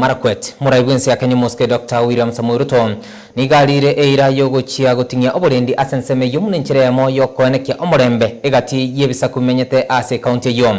Marakwet muraibwensi ya Kenya Moske Dr. William Samoei Ruto nigarire eira yogochia gutingia oborendi asenseme yumune nchiremo yokoenekia omorembe egati yebisa kumenyete ase county yom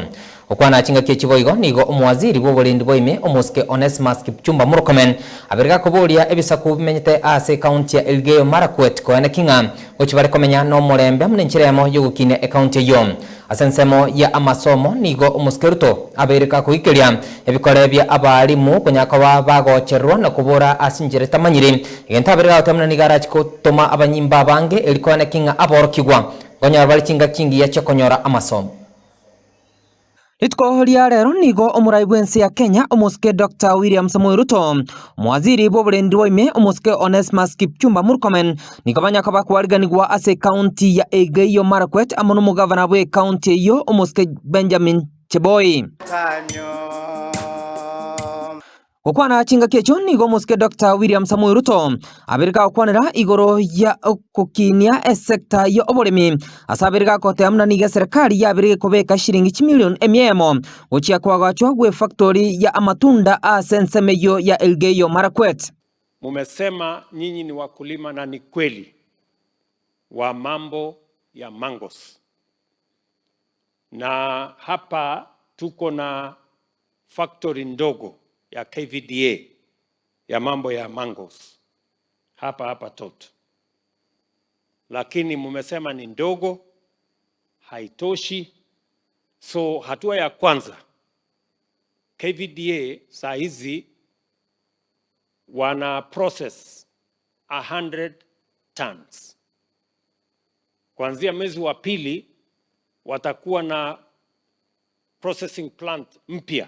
okwana chinga kechiboigo nigo omwaziri boborendi boime omoske Onesmus Kipchumba Murkomen abirga koboria ebisa kumenyete ase county ya Elgeyo Marakwet koenekinga gochibare komenya no morembe mune nchiremo yogokinia county yom asensemo ya amasomo nigo omoske Ruto abirika kuikeria ebikore bya abarimu konyakoba bagocherwa na kubora asinjire tamanyiri igenta abirga otamna nigara chikotoma abanyimba bange elikwana kinga aborokigwa gonya bali chinga kingi ya chokonyora amasomo Itkohoria rero nigo omuraibwensi ya Kenya omoske Dr. William Samoei Ruto mwaziri boborendi boime omoske Onesmus Kipchumba Murkomen nigo banyakaba kwariganigwa ase county ya Elgeyo Marakwet amono mugavana bwe county yo omoske Benjamin Cheboy okwana chinga kecho nigo omoske Dr. William Samoei Ruto abirga okwanera igoro ya kukinia sector yo oboremi asabirga kotemna niga serikali yabirge kobeka shilingi 1 million emiemo gochia kwagachwa gwe factory ya amatunda asensemeyo ya Elgeyo Marakwet. Mumesema nyinyi ni wakulima na ni kweli wa mambo ya mangos, na hapa tuko na factory ndogo ya KVDA ya mambo ya mangos hapa Tot, lakini mumesema ni ndogo, haitoshi. So hatua ya kwanza, KVDA saa hizi wana process 100 tons. Kuanzia mwezi wa pili watakuwa na processing plant mpya,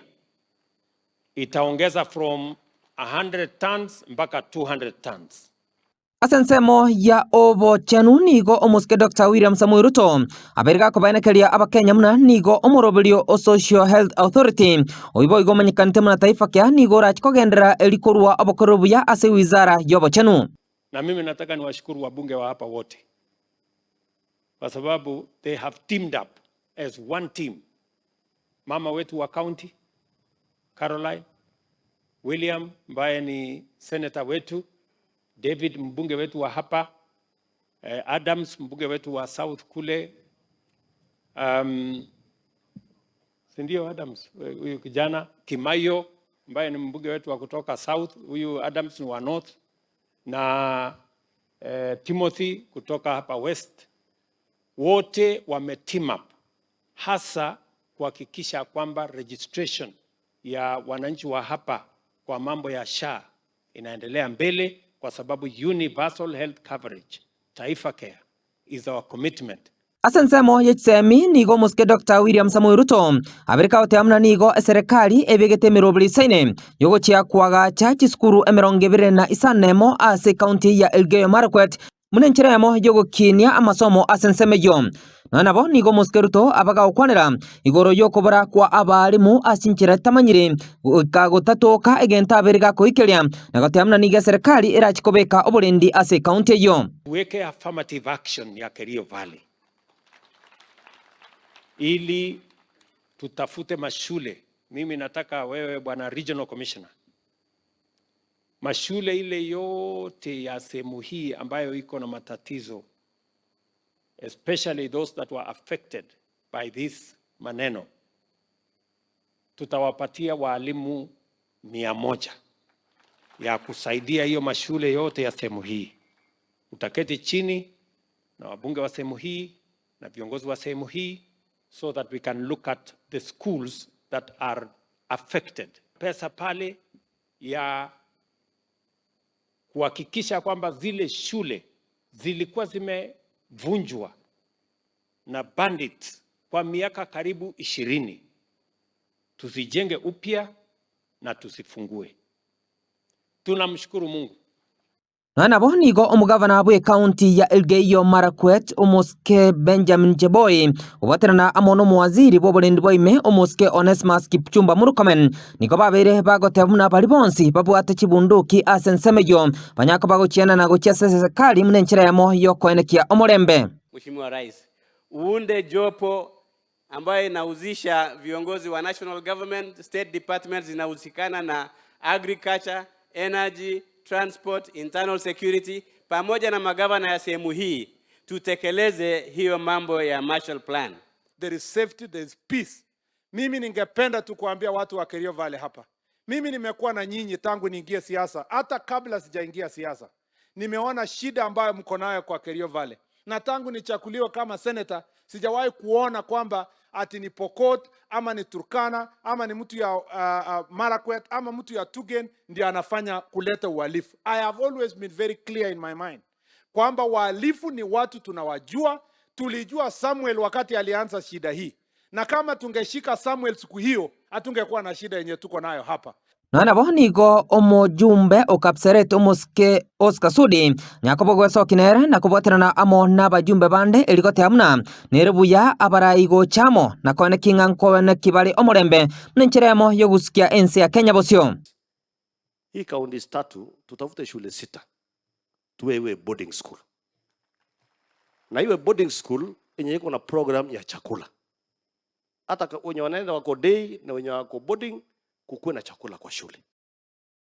itaongeza from 100 tons mpaka 200 tons. Asensemo ya obo chenu nigo omoske Dr. William Samoei Ruto abirga kobanekeria abakenya muna nigo omoroberio o Social Health Authority oibo igomanyikante muna taifa kya nigo rachikogendera elikorwa abokorobu ya ase wizara yobo chenu. Na mimi nataka niwashukuru wabunge wa hapa wote kwa sababu they have teamed up as one team. Mama wetu wa county Caroline, William ambaye ni senator wetu, David mbunge wetu wa hapa, Adams mbunge wetu wa South kule, sindio Adams, huyu kijana Kimayo ambaye ni mbunge wetu wa kutoka South, huyu Adams ni wa North, na Timothy kutoka hapa West. Wote wame team up hasa kuhakikisha kwamba registration ya wananchi wa hapa kwa mambo ya SHA inaendelea mbele, kwa sababu universal health coverage, Taifa Care, is our commitment. Asensemo yechemi nigo moske Dr. William Samoei Ruto abirika otemna nigo serikali ebegete mirobli saine yogo chia kwaga cha chiskuru emerongevire na isanemo ase county ya Elgeyo Marakwet munencheremo yogo kinia amasomo asensemeyo nabo nigo moske Ruto abaga okwanera igoro yokobora kwa abarimu asinchira tamanyire kagotatoka egenta abirga koikeria nagotemna niga serikali erachikobeka oborendi ase county yo weke affirmative action ya Kerio Valley ili tutafute mashule. Mimi nataka wewe bwana regional commissioner, mashule ile yote ya sehemu hii ambayo iko na matatizo, especially those that were affected by this maneno, tutawapatia walimu 100 ya kusaidia hiyo mashule yote ya sehemu hii. Utaketi chini na wabunge wa sehemu hii na viongozi wa sehemu hii so that we can look at the schools that are affected. Pesa pale ya kuhakikisha kwamba zile shule zilikuwa zimevunjwa na bandits kwa miaka karibu 20 tuzijenge upya na tusifungue. Tunamshukuru Mungu. Nabo nigo omugavana bwe county ya Elgeyo Marakwet omoske Benjamin Cheboy obaterana amono mwaziri boborendi boime omoske Onesmus Kipchumba Murkomen nigo babere bagotebuna bali bonsi babwate chibunduki asensemeyo banyako bagochiana na gochia serikali munenchera yamo yokoenekia omorembe. Mheshimiwa Rais, uunde jopo ambayo inahusisha viongozi wa national government, state departments zinahusikana na agriculture, energy, transport, internal security, pamoja na magavana ya sehemu hii, tutekeleze hiyo mambo ya Marshall Plan. There is safety, there is peace. Mimi ningependa tu kuambia watu wa Kerio Valley hapa. Mimi nimekuwa na nyinyi tangu niingie siasa, hata kabla sijaingia siasa. Nimeona shida ambayo mko nayo kwa Kerio Valley. Na tangu nichakuliwa kama senator, sijawahi kuona kwamba ati ni Pokot, ama ni Turkana, ama ni mtu ya Marakwet, ama mtu ya Tugen ndiye anafanya kuleta uhalifu. I have always been very clear in my mind kwamba wahalifu ni watu tunawajua. Tulijua Samuel wakati alianza shida hii, na kama tungeshika Samuel siku hiyo hatungekuwa na shida yenye tuko nayo hapa. Nana bohnigo omojumbe okapseret omoske Oscar Sudi nyakobo kinere na kuboterana amo n'abajumbe bande eligote amuna nerebuya abarayigo chamo nakone kingankowene kibali omorembe nencheremo yogusikia ensi ya Kenya bosio. Hii kaunti tatu tutafute shule 6 tuwe boarding school, na iwe boarding school yenye iko na program ya chakula, hata wenye wanaenda wako day na wenye wako boarding kukuwe na chakula kwa shule.